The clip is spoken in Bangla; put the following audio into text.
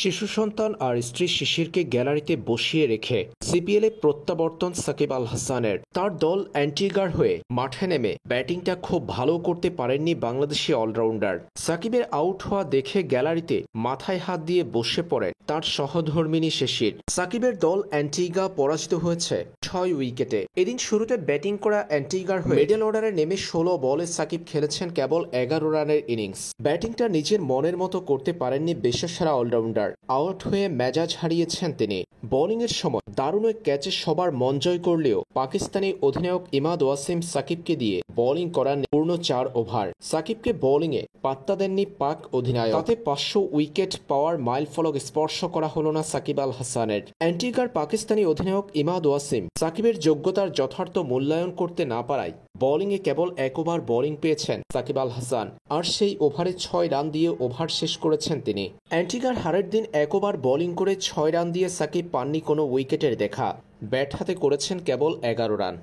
শিশু সন্তান আর স্ত্রী শিশিরকে গ্যালারিতে বসিয়ে রেখে সিপিএলে প্রত্যাবর্তন সাকিব আল হাসানের। তার দল অ্যান্টিগার হয়ে মাঠে নেমে ব্যাটিংটা খুব ভালো করতে পারেননি বাংলাদেশি অলরাউন্ডার। সাকিবের আউট হওয়া দেখে গ্যালারিতে মাথায় হাত দিয়ে বসে পড়েন তার সহধর্মিণী শিশির। সাকিবের দল অ্যান্টিগা পরাজিত হয়েছে ৬ উইকেটে। এদিন শুরুতে ব্যাটিং করা অ্যান্টিগার হয়ে মিডল অর্ডারে নেমে ১৬ বলে সাকিব খেলেছেন কেবল ১১ রানের ইনিংস। ব্যাটিংটা নিজের মনের মতো করতে পারেননি বিশ্বসেরা অলরাউন্ডার। আউট হয়ে মেজাজ হারিয়েছেন তিনি। বোলিংয়ের সময় দারুণ এক ক্যাচে সবার মন জয় করলেও পাকিস্তানি অধিনায়ক ইমাদ ওয়াসিম সাকিবকে দিয়ে বোলিং করান পূর্ণ ৪ ওভার। সাকিবকে বোলিংয়ে পাত্তা দেননি পাক অধিনায়ক। তাতে ৫০০ উইকেট পাওয়ার মাইলফলক স্পর্শ করা হল না সাকিব আল হাসানের। অ্যান্টিগার পাকিস্তানি অধিনায়ক ইমাদ ওয়াসিম সাকিবের যোগ্যতার যথার্থ মূল্যায়ন করতে না পারায় বোলিংয়ে কেবল ১ ওভার বোলিং পেয়েছেন সাকিব আল হাসান, আর সেই ওভারে ৬ রান দিয়ে ওভার শেষ করেছেন তিনি। অ্যান্টিগার হারের দিন ১ ওভার বোলিং করে ৬ রান দিয়ে সাকিব পাননি কোনো উইকেটের দেখা। ব্যাট হাতে করেছেন কেবল ১১ রান।